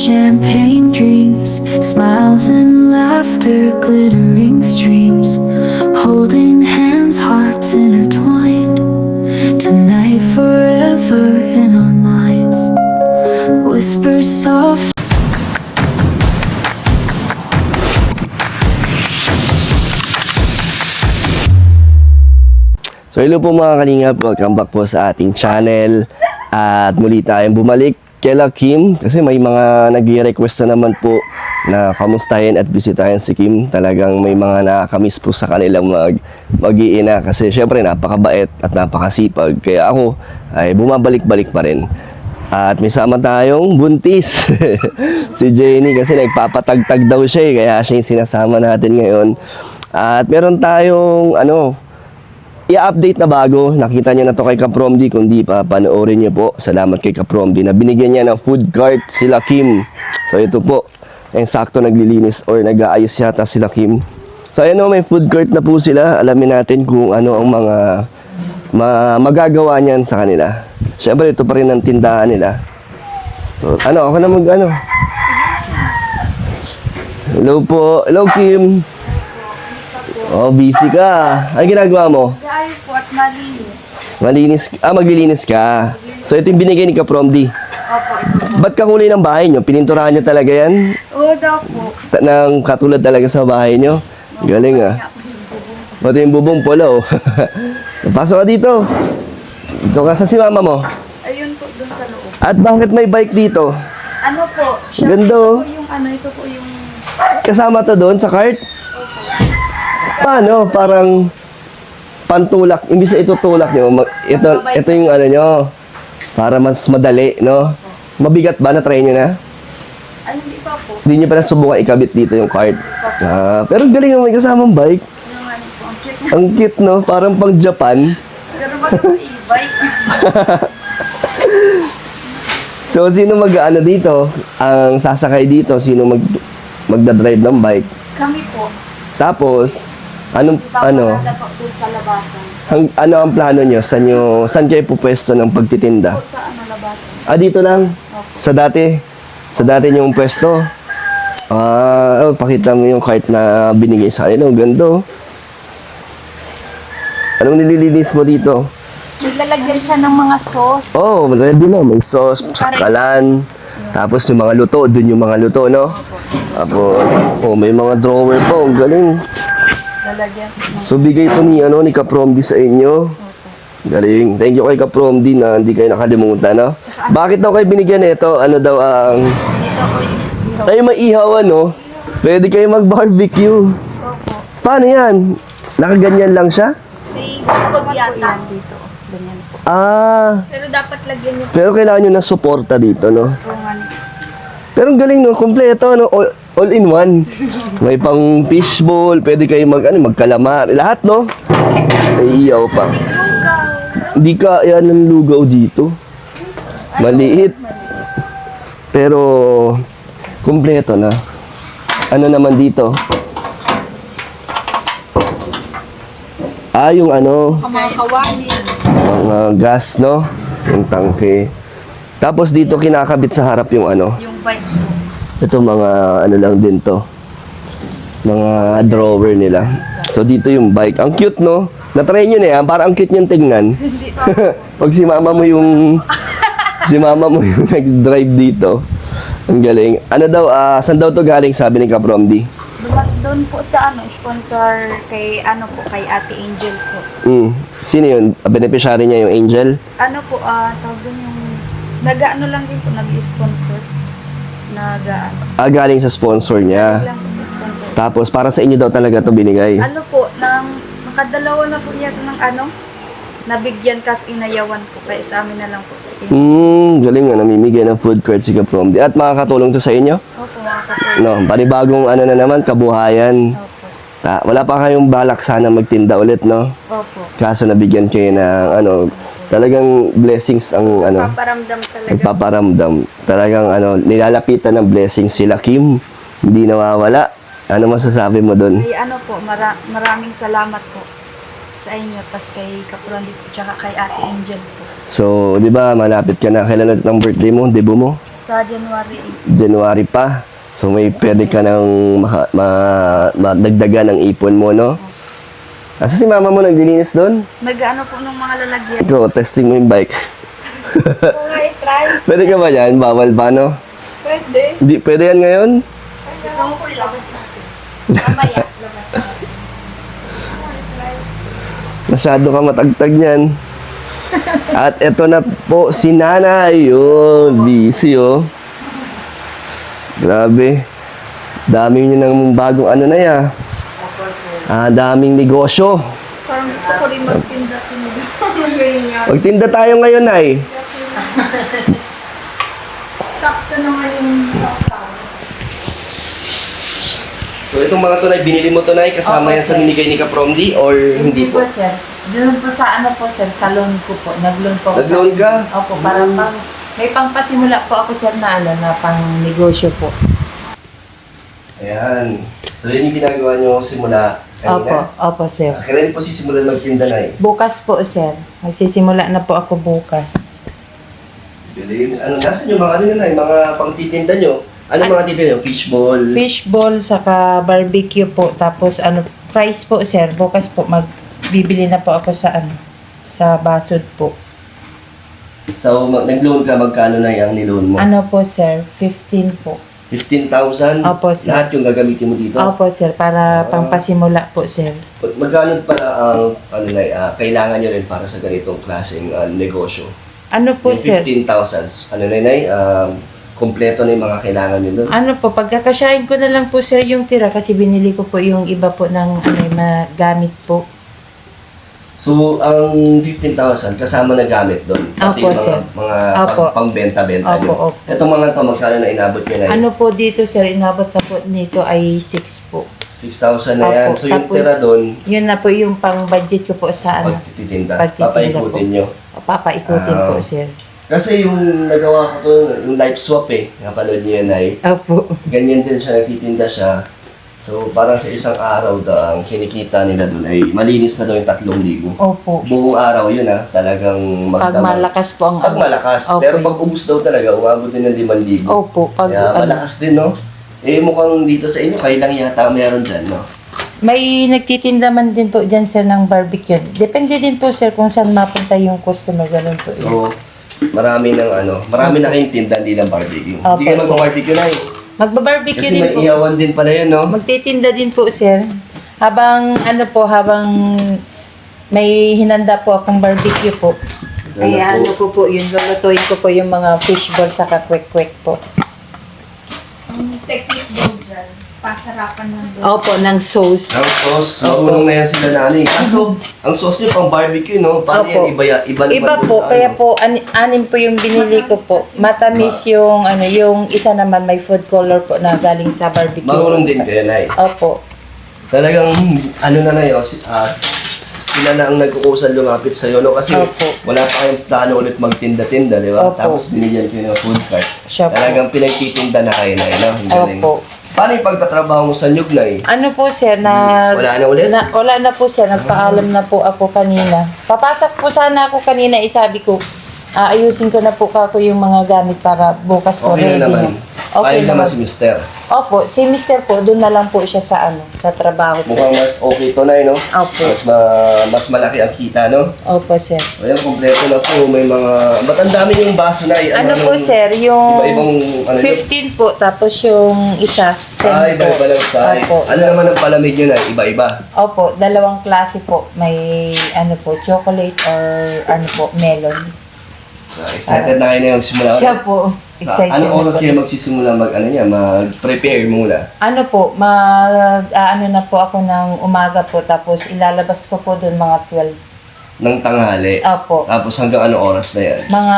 champagne dreams, smiles and laughter, glittering streams, holding hands, hearts intertwined. Tonight forever in our minds, whisper soft. So hello po mga kalingap, welcome back po sa ating channel. At muli tayong bumalik kila Kim kasi may mga nag-request na naman po na kamustahin at bisitahin si Kim. Talagang may mga nakakamiss po sa kanilang mag-iina kasi syempre napakabait at napakasipag. Kaya ako ay bumabalik-balik pa rin. At may sama tayong buntis si Jenny kasi nagpapatagtag daw siya kaya siya yung sinasama natin ngayon. At meron tayong i-update na bago. Nakita niyo na to kay Kapromdi. Kung di pa, panoorin niyo po. Salamat kay Kapromdi na binigyan niya ng food cart sila Kim. So ito po, sakto naglilinis or nag-aayos yata sila Kim. So ayan o, may food cart na po sila. Alamin natin kung ano ang mga magagawa niyan sa kanila. Siyempre ito pa rin ang tindahan nila. So, ako na Hello po. Hello Kim. Oh, busy ka. Ano ginagawa mo? Ayos po at malinis. Maglilinis ka. So, ito yung binigay ni Kapromdi. Opo, ito. Ba't kakulay ng bahay nyo? Pininturahan niya talaga yan? Oo daw po. Nang katulad talaga sa bahay nyo? Galing Pati yung bubong pula Pasok ka dito. Dito ka sa si mama mo. Ayun po, dun sa loob. At bakit may bike dito? Ano po? Ganda, oh. Ito po yung... Kasama to doon sa cart? Paano? Parang pantulak. Imbis na itutulak nyo, ito yung nyo. Para mas madali, no? Mabigat ba? Na-try nyo na? Ay, hindi pa po. Hindi nyo pa na subukan ikabit dito yung cart. Pero galing naman may kasamang bike. Yung ano po, ang cute. Ang cute, no? Parang pang Japan. Pero ba naman e-bike? So, sino mag-ano dito? Ang sasakay dito, sino magdadrive ng bike? Kami po. Tapos, ano Papadala po sa labasan. ano ang plano nyo? Saan kayo pupwesto ng pagtitinda? Po sa labasan. Dito lang? Opo. Sa dati yung pwesto? Pakita mo yung cart na binigay sa kanila. Ang ganda, oh. Anong nililinis mo dito? Naglalagyan siya ng mga sauce. Oh, ready na. May sauce, sakalan. Tapos yung mga luto, dun yung mga luto, no? Tapos, may mga drawer pa. Ang galing. Lalagyan. So, bigay to ni Kapromdi sa inyo. Galing. Thank you kay Kapromdi na hindi kayo nakalimutan, no? Bakit daw kayo binigyan nito? Ano daw ang... Dito po yung... Ay, maihaw, no? Pwede kayo mag-barbecue. Opo. Paano yan? Nakaganyan lang siya? May bukod yata. Dito. Ganyan po. Pero dapat lagyan niyo Pero kailangan nyo na suporta dito, no? po nga. Pero ang galing, no? Kompleto, no? All in one. May pang fishbowl, pwede kayo magkalamar. Lahat, no? May iyaw pa. Hindi ka yan ng lugaw dito. Maliit. Pero, kompleto na. Ano naman dito? Yung Mga kawali. mga gas, no? Yung tangke. Tapos dito kinakabit sa harap yung Yung bike po. ito mga lang din to. Mga drawer nila. So dito yung bike. Ang cute, no? Na-try nyo na yan. Parang ang cute niyang tingnan. Pag si mama mo yung nag-drive dito. Ang galing. Ano daw, saan daw to galing sabi ni Kapromdi? Doon po sa sponsor kay kay Ate Angel po. Sino yun? Beneficiary niya yung Angel? Tawag doon yung lang din po nag-sponsor. Galing sa sponsor niya. Lang po sa sponsor. Tapos para sa inyo daw talaga to binigay. Nakadalawa na po yata ng nabigyan kas inayawan po kaya sa amin na lang po. Galing nga, namimigay ng food cart si Kapromdi. At makakatulong to sa inyo? Opo, makakatulong. No, panibagong na naman, kabuhayan. Opo. Wala pa kayong balak sana magtinda ulit, no? Opo. Kaso nabigyan kayo ng talagang blessings ang Paparamdam talaga. nagpaparamdam. Talagang nilalapitan ng blessings sila Kim. Hindi nawawala. Ano masasabi mo doon? Ay maraming salamat po sa inyo tas kay Kapromdi po tsaka kay Ate Angel po. So, di ba, malapit ka na. Kailan ulit ang birthday mo, debut mo? Sa January 8. January pa. So may pwede ka nang madagdagan ng ipon mo, no? Asa si mama mo naglilinis doon? Nag-ano po ng mga lalagyan. Ikaw, testing mo yung bike. Kung nga i-try. Pwede ka ba yan? Bawal ba, no? Pwede. Di, pwede yan ngayon? Gusto mo po ilabas natin. Mamaya, labas natin. Masyado ka matagtag niyan. At eto na po si nanay. Yun, busy oh. Grabe. Dami niyo ng bagong ano na ya. Daming negosyo. Parang gusto ko rin magtinda-tinda. Ganyan. Magtinda tayo ngayon ay. Sakto naman yung sakto. So itong mga tunay, binili mo tunay kasama yan sa binigay ni Kapromdi or hindi po? sir. Doon po sa ano po sir, sa loan ko po. Nag-loan po ako. Nag-loan ka? Opo, para pang, may pangpasimula po ako sir na ano, na pang negosyo po. Ayan. So yun yung ginagawa nyo simula Opo, kanina? opo sir. Kailan po sisimulan magtinda na eh? Bukas po sir. Magsisimula na po ako bukas. Bili, ano, nasan yung mga ano yun ay, mga pangtitinda nyo? Ano mga titinda nyo? Fishball? Fishball, saka barbecue po. Tapos ano, fries po sir. Bukas po magbibili na po ako sa ano, sa basod po. So nag-loan ka, magkano na yung niloan mo? Ano po sir, 15 po. 15,000? Opo, sir. Lahat yung gagamitin mo dito? Opo sir, para pangpasimula po sir. Magkano pala ang ano na, kailangan nyo rin para sa ganitong klaseng negosyo? Ano po Yung sir? 15,000, ano na kompleto na yung mga kailangan nyo doon? Ano po, pagkakasyahin ko na lang po sir yung tira kasi binili ko po yung iba po ng ano, magamit po. So, ang 15,000 kasama na gamit doon? Pati Opo, yung sir. mga Opo. pangbenta-benta Opo, nyo? opo. Itong mga to, magkano na inabot nyo na yun? Ano po dito sir, inabot na po nito ay 6 po. 6,000 na yan. Opo, So, yung tapos, tira doon, Yun na po yung pang budget ko po sa ano. pagtitinda, Pagtitinda papaikutin po. nyo. Papaikutin po sir. Kasi yung nagawa ko to, yung live swap napanood nyo yan ay, Opo. ganyan din siya, nagtitinda siya. So, parang sa isang araw daw, ang kinikita nila doon ay malinis na daw yung 3,000. Opo. Buong araw yun talagang Pag magdamag. malakas po ang Pag malakas. Opo. Pero pag ubus daw talaga, umabot din ng 5,000. Opo. Pag Kaya ano, malakas din, no? Eh, mukhang dito sa inyo, kayo lang yata meron dyan, no? may nagtitinda man din po dyan sir ng barbecue. Depende din po sir kung saan mapunta yung customer. Ganun po. So, marami na kayong tinda, hindi lang barbecue. Opo, Hindi kayo sir. mag-barbecue na eh. Magbabarbecue Kasi din may po. iyawan din pala yun, no? Magtitinda din po, sir. Habang may hinanda po akong barbecue po. Kaya Ano po? ano ko po yun, lulutuin ko po yung mga fishball sa kwek-kwek po. Ang technique din dyan, pasarapan ng doon. Opo, ng sauce. Ang sauce, marunong na yan sila nanay. Kaso, ang sauce nyo pang barbecue, no? Paano Opo. yan? Iba naman Iba dun po, sa kaya ano. po, anim po yung binili ko po. Matamis yung, yung isa naman may food color po na galing sa barbecue. Marunong din kayo, nay. Opo. Talagang, ano na yun, sila na ang nagkukusan lumapit sa'yo, no? Kasi Opo. wala pa kayong plano ulit magtinda-tinda, di ba? Opo. Tapos binigyan kayo ng food cart. Siya po. Talagang pinagtitinda na kayo na, no? Ang galing. Opo. Paano yung pagtatrabaho mo sa nyug, nay? Ano po sir, Wala na ulit? wala na po sir, nagpaalam na po ako kanina. Papasok po sana ako kanina, isabi ko, ayusin ko na po kako yung mga gamit para bukas po Okay ready na naman. Fine naman si Mister. Opo, si Mister po, doon na lang po siya sa sa trabaho po. Mukhang mas okay to, nay, no? Opo. Mas malaki ang kita, no? Opo sir. Ayan, kompleto na po. May mga... Ba't ang dami yung baso na Ano po sir, yung Iba-ibang... Ano yun? 15 po, tapos yung isa, 10 po. Iba-iba lang size. Opo. Ano naman ang palamig yun na? Iba-iba. Opo, dalawang klase po. May chocolate or melon. Excited na kayo na magsimula. Siya po, excited Anong na oras po. kayo magsisimula mag-prepare muna? Ano po, na po ako ng umaga po, tapos ilalabas ko po doon mga 12. Ng tanghali. Opo. Tapos hanggang anong oras na yan? Mga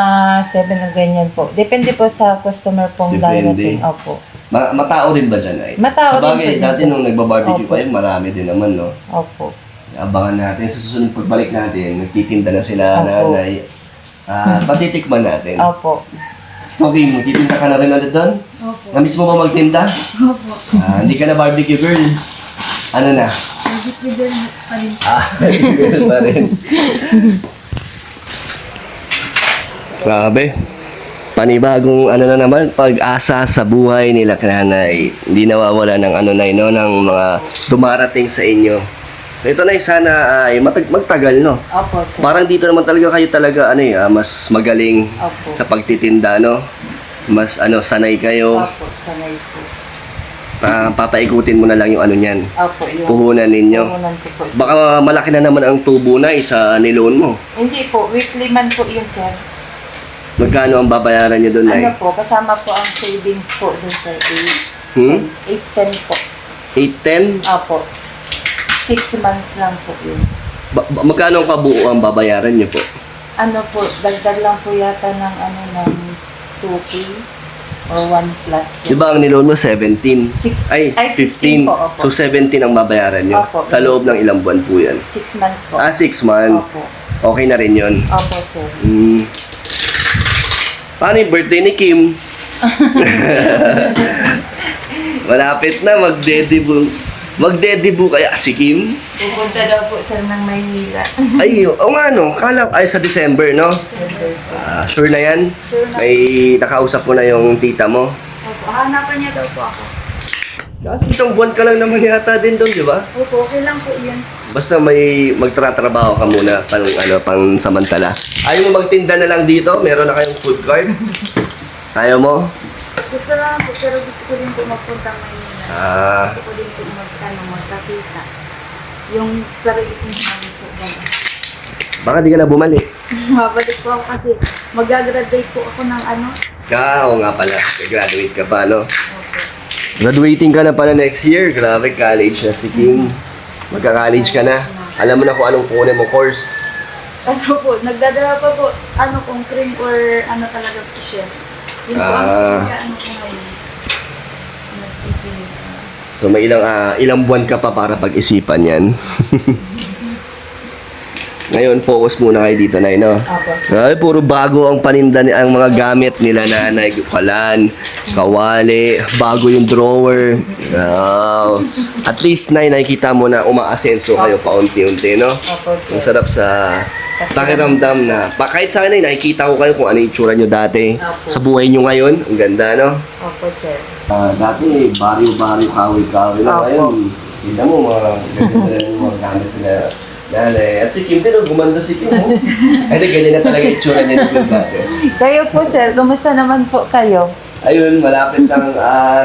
7 na ganyan po. Depende po sa customer pong Depende. darating. Opo. Matao din ba dyan ay? Matao Sa bagay, din po dati dyan. nung nagbabarbecue Opo. kayo, marami din naman, no? Opo. Abangan natin. Sa susunod pagbalik natin, nagtitinda na sila, Opo. nanay. Patitikman natin. Opo. Okay, magtitinda ka na rin ulit doon? Opo. Namiss mo ba magtinda? Opo. Hindi ka na barbecue girl. Ano na? Barbecue din pa rin. Girl pa rin. Grabe. panibagong ano na naman, pag-asa sa buhay nila nanay. Hindi nawawala ng ano na no, ng mga dumarating sa inyo. So ito na sana ay magtagal no. Opo, sir. Parang dito naman talaga kayo talaga ano mas magaling Opo. sa pagtitinda no. Mas ano sanay kayo. Opo, sanay po. Papaikutin mo na lang yung ano niyan. Opo, yung Puhunan ninyo. puhunan ko po, sir. Baka malaki na naman ang tubo na sa niloan mo. Hindi po, weekly man po yun, sir. Magkano ang babayaran niyo doon, Nay? Ano po, kasama po ang savings po dun, sir. 810 po. 810? Opo. 6 months lang po yun. Magkano ang kabuo ang babayaran niyo po? Ano po, dagdag lang po yata ng ano ng 2K or 1 plus. Di ba ang niloan mo 17? Six- Ay, ay, 15. 15 po, opo. So 17 ang babayaran niyo. Opo. Sa loob ng ilang buwan po yan? 6 months po. 6 months. Okay na rin yun. Opo, sir. Paano yung birthday ni Kim? Malapit na, magde-debut. Magde-debut kaya si Kim? Pupunta daw po, sir, ng Maynila. Ay, o nga no, ay sa December, no? December po. Sure na yan? Sure na. May nakausap mo na yung tita mo? Opo, hanapan niya daw po ako. Kaso isang buwan ka lang naman yata din doon, di ba? Opo, okay lang po yun. Basta may magtratrabaho ka muna pang samantala. Ayaw mo magtinda na lang dito? Meron na kayong food cart? Ayaw mo? Gusto lang po, pero gusto ko din po magpunta Maynila. Gusto ko din po magkakita. Yung sarili kong sabi po. Baka di ka na bumalik. Mabalik po ako kasi mag-graduate po ako ng ano. Oo nga pala. Graduate ka pa, no? Opo. Graduating ka na pala next year. Grabe, college na si Kim. Magka-college ka na. Alam mo na kung anong kunin mo course. Ano po, nagdadala pa po, ano kung cream or ano talaga po siya. Yun po, ano po ngayon. Nagtipinig. So may ilang buwan ka pa para pag-isipan yan. Ngayon, focus muna kayo dito, Nay, no? Opo. Ay, puro bago ang paninda ang mga gamit nila nanay. Kalan, kawali, bago yung drawer. Wow. At least, Nay, nakikita mo na umaasenso kayo paunti-unti, no? Opo, Ang sir. sarap sa pakiramdam na, kahit sa akin, Nay, nakikita ko kayo kung ano yung itsura nyo dati. Opo. Sa buhay nyo ngayon, ang ganda, no? Opo, sir. Dati, baryo-baryo, kawi-kawi lang. Opo. Ngayon, hindi mo, mga ganda na yung mga gamit na nanay. At si Kim din, gumanda si Kim, oh. Ay, ganyan na talaga yung itsura niya ni dati. Kayo po, sir, kumusta naman po kayo? Ayun, malapit lang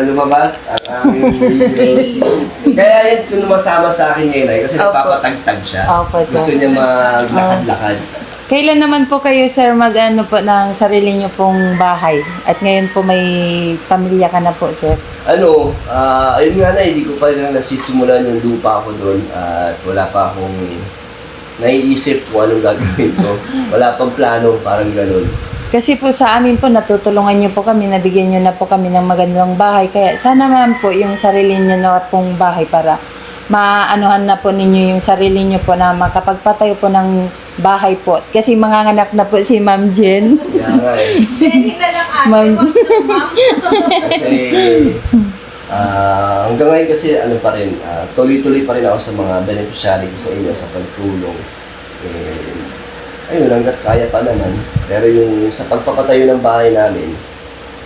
lumabas ang aming videos. Kaya yun, sumasama sa akin ngayon ay kasi Opo. nagpapatagtag siya. Opo, sir. Gusto niya maglakad-lakad. Kailan naman po kayo, sir, mag-ano po ng sarili niyo pong bahay? At ngayon po may pamilya ka na po, sir. Ayun nga na, hindi ko pa lang nasisimulan yung lupa ko doon at wala pa akong naiisip kung anong gagawin ko. Wala pang plano, parang ganun. Kasi po sa amin po, natutulungan niyo po kami, nabigyan niyo na po kami ng magandang bahay. Kaya sana naman po yung sarili niyo na pong bahay para maanuhan na po ninyo yung sarili niyo po na makapagpatayo po ng bahay po. Kasi manganganak na po si Ma'am Jen. Kaya nga eh. Jenny na lang ate, Ma'am. wag na ma'am. Kasi hanggang ngayon kasi ano pa rin, tuloy-tuloy pa rin ako sa mga beneficiary ko sa inyo sa pagtulong. Ayun, hanggat kaya pa naman. Pero yung sa pagpapatayo ng bahay namin,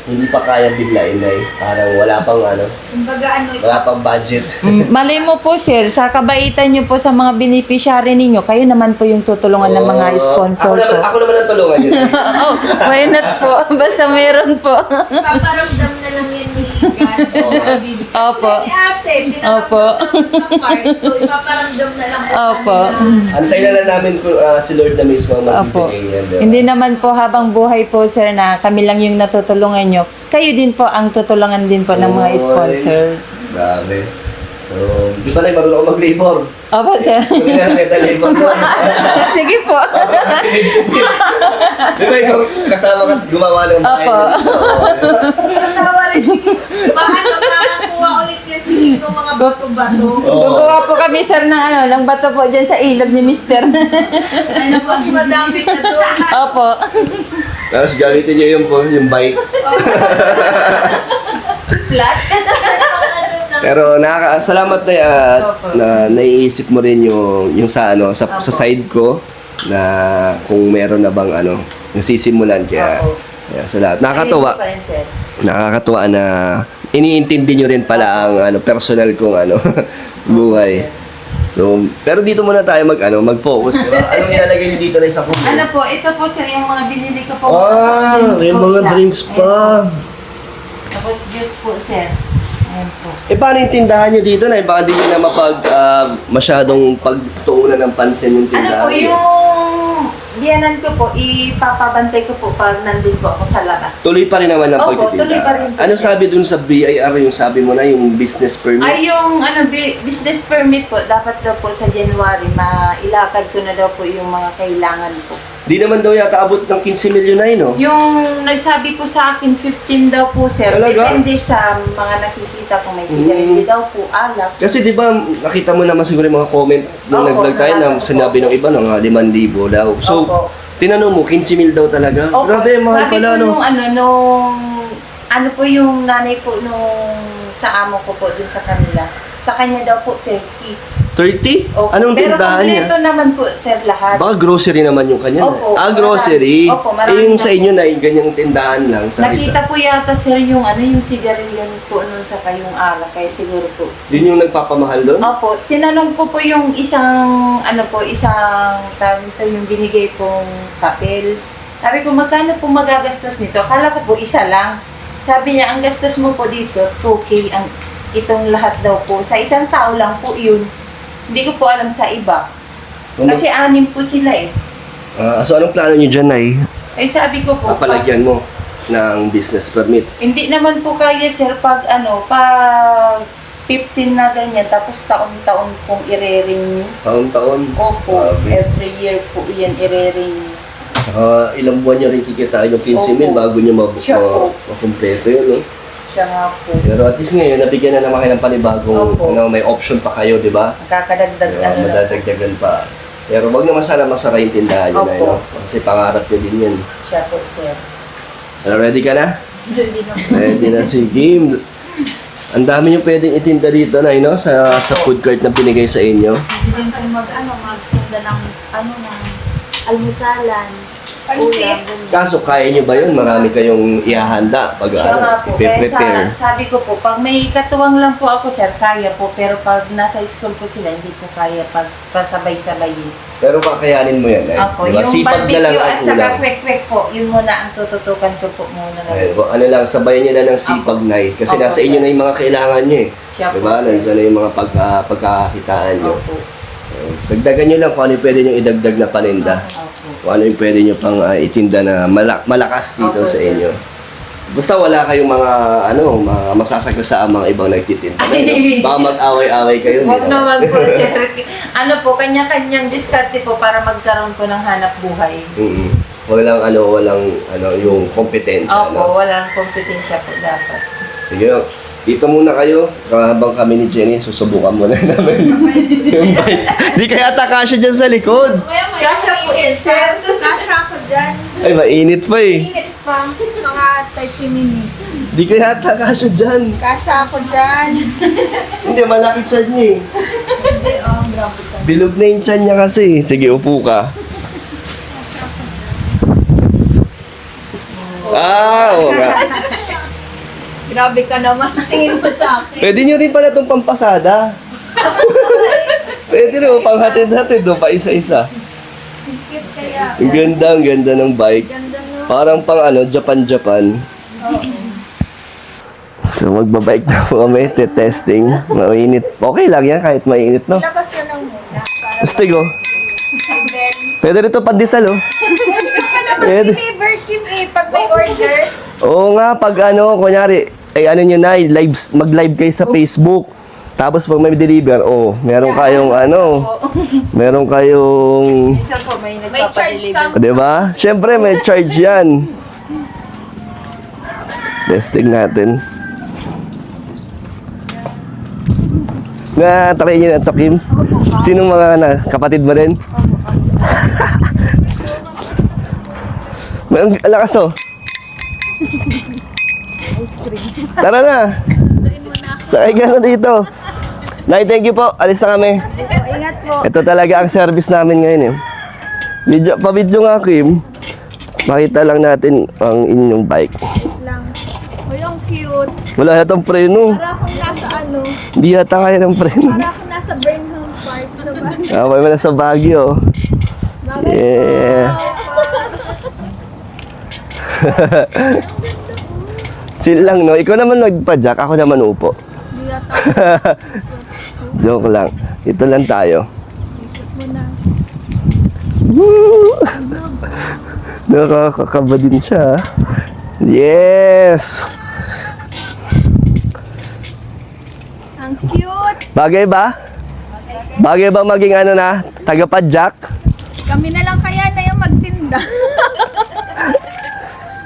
hindi pa kaya biglain na parang wala pang Kumbaga ano, wala pang budget. Malay mo po, sir, sa kabaitan niyo po sa mga beneficiary ninyo, kayo naman po yung tutulungan ng mga sponsor po. Ako naman ang tulungan niyo. Oh, why not po? Basta meron po. paparamdam na lang yan ni God. Opo. Ni ate, Opo. pinapapagdam ng card. So, ipaparamdam na lang po Opo. Antay na lang namin kung si Lord na mismo ang Opo. magbibigay niyan. diba? Hindi naman po habang buhay po, sir, na kami lang yung natutulungan nyo. Kayo din po ang tutulungan din po ng mga Oy, sponsor. Grabe. So, di ba na marunong ako mag-labor? Opo, sir. Kung nga kita labor ko. Sige po. Di ba ikaw kasama ka gumawa ng bahay? Opo. Natawa rin sige. Paano makakuha ulit yan sige ng mga bato-bato? Gugawa po kami, sir, ng bato po dyan sa ilog ni Mister. Ano mas madami na to? Opo. Tapos gamitin niyo yung bike. Flat. Pero salamat na at Opo. na naiisip mo rin yung sa sa Opo. side ko na kung meron na bang nasisimulan kaya Opo. Ayan, sa lahat. Nakakatuwa. Ayun po yun, sir. Nakakatuwa na iniintindi nyo rin pala ang personal kong buhay. So, pero dito muna tayo mag-focus. Diba? Anong nilalagay nyo dito na isa kong? Ano po, ito po sir, yung mga binili ko po. May mga drinks pa. Tapos juice po, sir. Ayan po. Paano yung tindahan nyo dito na? Baka di nyo na masyadong pagtuunan ng pansin yung tindahan. Ano po, yung biyanan ko po, ipapabantay ko po pag nandun po ako sa labas. Tuloy pa rin naman ang Opo, pagtitinda. tuloy pa rin po. Ano sabi dun sa BIR, yung sabi mo na, yung business permit? Ay, yung business permit po, dapat daw po sa January, mailakad ko na daw po yung mga kailangan po. Di naman daw yata abot ng 15 milyon na no? Yung nagsabi po sa akin, 15 daw po, sir. Talaga? Depende sa mga nakikita kung may sigarilyo daw po, alak. Kasi di ba, nakita mo naman siguro yung mga comments nung Opo, nag-vlog tayo na nabasa ko sinabi po. ng iba, nga 5,000 daw. So, Opo. tinanong mo, 15 mil daw talaga? Opo, Grabe, mahal sabi pala, ko no? ano po yung nanay po nung sa amo ko po dun sa kanila. Sa kanya daw po 30. 30? Opo. Anong tindahan niya? Pero kompleto naman po, sir, lahat. Baka grocery naman yung kanya. Opo, grocery. marami. Opo, marami yung na sa po. inyo na yung ganyang tindahan lang. Nakita po yata, sir, yung yung sigarilyo po nun sa kayong alak. Kaya siguro po. Yun yung nagpapamahal doon? Opo, tinanong ko po yung isang tawag nito, yung binigay pong papel. Sabi ko, magkano po magagastos nito? Akala ko po isa lang. Sabi niya, ang gastos mo po dito, 2K ang itong lahat daw po. Sa isang tao lang po yun. Hindi ko po alam sa iba. So, Kasi 6 po sila eh. so anong plano nyo dyan, Nay? Eh sabi ko po, Papalagyan mo ng business permit. hindi naman po kaya, sir, pag 15 na ganyan, tapos taon-taon pong i-renew. Taon-taon. Opo, Grabe. every year po yan i-renew. Ilang buwan nyo rin kikitain yung 15 mil Opo. bago nyo Siya po. makumpleto yun, no? Siya nga po. Pero at least ngayon, nabigyan na naman kayo ng panibagong, Opo. may option pa kayo, di ba? Nakakadagdag na. Madadagdagan pa. Pero wag naman sana masara yung tindahan nyo na Opo. yun, no? Kasi pangarap nyo din yun. Siya po, sir. Ready ka na? Hindi na po. Ready na si Kim. Ang dami nyo pwedeng itinda dito na, no? Sa food cart na binigay sa inyo. Hindi po magtinda ng ng almusalan. Pansit. ulam, ganyan. Kaso kaya nyo ba yun? Marami kayong ihahanda pag Siya nga po. Kaya i-prepare. sabi ko po, pag may katuwang lang po ako, sir, kaya po. Pero pag nasa school po sila, hindi po kaya pag pasabay-sabayin. Pero kakayanin mo yan, eh. Opo, Diba? yung Sipag na lang barbecue ang at saka kulang. kwek-kwek po, yun muna ang tututukan ko po muna. Ay, ano lang, sabayan nyo na ng sipag, Nay. Kasi Opo, nasa inyo sir. na yung mga kailangan nyo, eh. Siya po, Diba? sir. Nandiyan na yung mga pagkakakitaan nyo. Opo. Dagdagan nyo lang kung ano yung pwede nyo idagdag na paninda. Opo. Kung ano yung pwede nyo pang itinda na malakas dito Opo, sa sir. inyo. Basta wala kayong mga mga masasaglasaan mga ibang nagtitinda. Baka mag-away-away kayo. Huwag di ba? naman po, sir. Ano po, kanya-kanyang diskarte po para magkaroon po ng hanap buhay. Mm-mm. Walang yung kompetensya. Opo, walang kompetensya po dapat. Sige, dito muna kayo. Habang kami ni Jenny, susubukan muna namin yung bike. Di kaya kasya dyan sa likod. Kasha po, sir. Kasha ako dyan. Ay, mainit pa eh. Init pa. Mga 30 minutes. Di kaya kasya dyan. Kasha ako dyan. Hindi, malaki tiyan niya eh. Hindi, grabe ka. Bilog na yung tiyan niya kasi. Sige, upo ka. Oo nga. Grabe ka naman. Tingin mo sa akin. Pwede nyo rin pala itong pampasada. Pwede rin, panghatid-hatid do, pa isa-isa. Higit kaya. Ang ganda ng bike. Ganda no. Parang pang Japan. So magbabike na po kami, testing. Mainit. Okay lang yan kahit mainit, no? Labas ka lang muna. Para Astig, oh. and then, Pwede rin ito pandesal, oh. hindi ka naman Pwede. deliver, Kim, pag may order. Oo nga, pag kunyari, nyo na, mag-live kayo sa Facebook. Tapos pag may deliver, meron kayong meron kayong, Minsan po, may May charge nagpapadeliver. ka. di ba? Siyempre, may charge yan. Testing natin. Try nyo na ito, Kim. Sinong mga kapatid mo rin? Ang lakas, oh. Tara na. Sakay ka na dito. Nay, thank you po. Alis na kami. Ingat po. Ito talaga ang service namin ngayon, eh. Video nga, Kim. Makita lang natin ang inyong bike. lang. Uy, ang cute. Wala yatang preno. Para akong nasa ano, Hindi yata kaya ng preno. para akong nasa Burnham Park sa bahay. Okay mo na sa Baguio. Yeah. Chill lang, no? Ikaw naman nagpa-jack, ako naman upo. Hindi yata Joke lang. Ito lang tayo. mo na. Woo! Nakakakaba din siya. Yes! Ang cute. Bagay ba? Bagay ba maging ano na? Tagapa-jack? Kami na lang kaya na yung magtinda.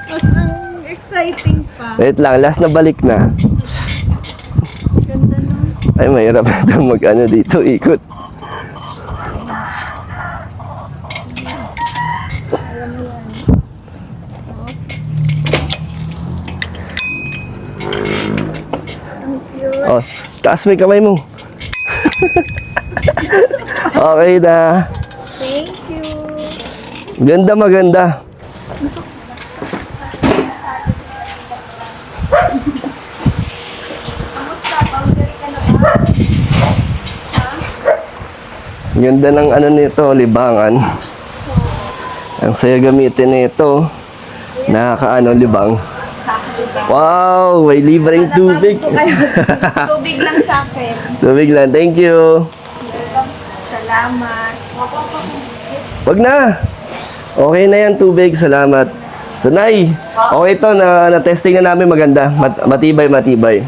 Mas ang exciting pa. Wait lang, last na balik na. Ganda nun. Ay, mahirap na mag-ano dito, ikot. Ang cute. Oh, taas mo yung kamay mo. Okay na. Thank you. Ganda, maganda. Kamusta? Boundary ka na ba? Ganda ng ano nito, libangan. Ang saya gamitin nito. Nakakaano, libang. Wow, may libreng tubig. Tubig lang sa akin. Tubig lang, thank you. Salamat. Wag na. Okay na yan, tubig. Salamat. Sanay. Okay to, na-testing na namin maganda. Matibay.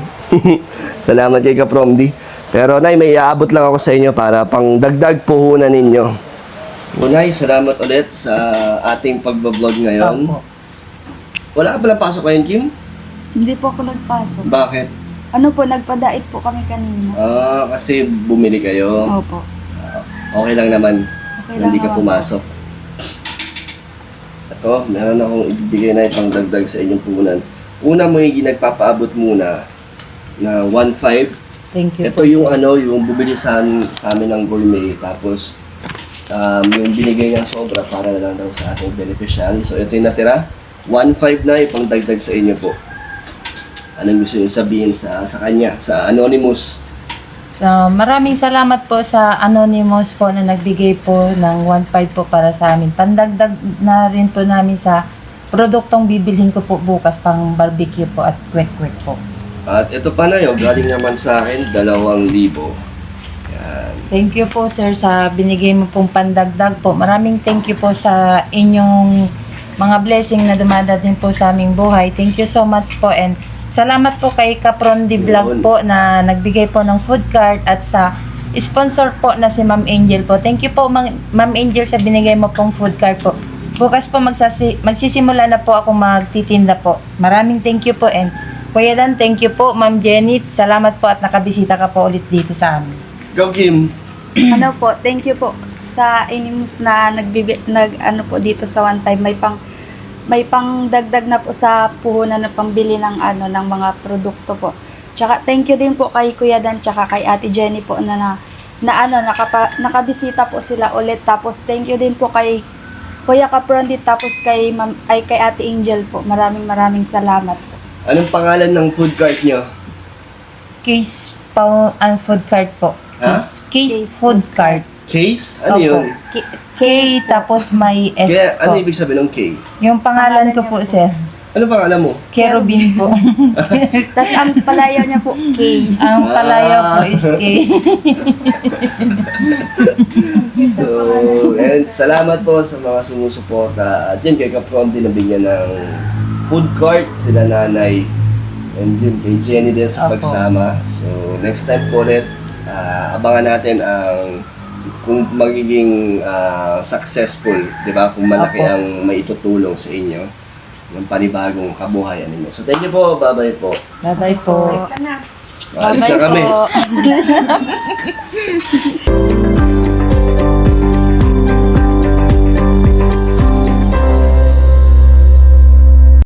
Salamat kay Kapromdi. Pero Nay, may iaabot lang ako sa inyo para pang dagdag puhunan ninyo. Nay, salamat ulit sa ating pagbablog ngayon. Opo. Wala ka palang pasok ngayon, Kim? Hindi po ako nagpasok. Bakit? Ano po, nagpadait po kami kanina. Kasi bumili kayo. Opo. Okay lang naman. Okay lang Hindi ka naman. pumasok. Ito, meron akong ibigay na pang dagdag sa inyong puhunan. Una mo yung nagpapaabot muna na 1.5. Thank you Ito po, yung sir. yung bumili sa amin ng gourmet. Tapos, yung binigay niyang sobra para na lang daw sa ating beneficiary. So, ito yung natira. 1.5 na ipang dagdag sa inyo po. Anong gusto niyo sabihin sa kanya, sa Anonymous? So, maraming salamat po sa Anonymous po na nagbigay po ng 1.5 po para sa amin. Pandagdag na rin po namin sa produktong bibilhin ko po bukas pang barbecue po at kwek-kwek po. At ito pa na yun, galing naman sa akin, 2,000. Yan. Thank you po sir sa binigay mo pong pandagdag po. Maraming thank you po sa inyong mga blessing na dumadating po sa aming buhay. Thank you so much po and salamat po kay Kaprondi Vlog po na nagbigay po ng food cart at sa sponsor po na si Ma'am Angel po. Thank you po Ma'am Angel sa binigay mo pong food cart po. Bukas po magsisimula na po ako magtitinda po. Maraming thank you po and Kuya Dan, thank you po. Ma'am Jenny, salamat po at nakabisita ka po ulit dito sa amin. Go, Kim! Ano po, thank you po sa Animus na ano po dito sa 1.5. May pang dagdag na po sa puhunan na pambili ng ng mga produkto po. Tsaka thank you din po kay Kuya Dan tsaka kay Ate Jenny po na nakabisita po sila ulit. Tapos thank you din po kay Kuya Kaprondi tapos kay Ate Angel po. Maraming salamat po. Anong pangalan ng food cart nyo? Case pa ang food cart po. Ha? Case food cart. Case? Ano Opo. yun? K tapos may S Kaya, ano po. ibig sabihin ng K? Yung pangalan ko po, sir. Ano pangalan mo? Kerubin po. Tapos ang palayaw niya po, K. Ang palayo po is K. So, and salamat po sa mga sumusuporta. At yun, kay Kaprom din nabigyan ng food cart, sila nanay. And yun, kay Jenny din sa Opo. pagsama. So, next time po ulit, abangan natin ang kung magiging successful, di ba? Kung malaki Opo. ang maitutulong sa inyo ng panibagong kabuhayan ninyo. So, thank you po. Bye-bye po. Bye-bye po. Alis na kami. po.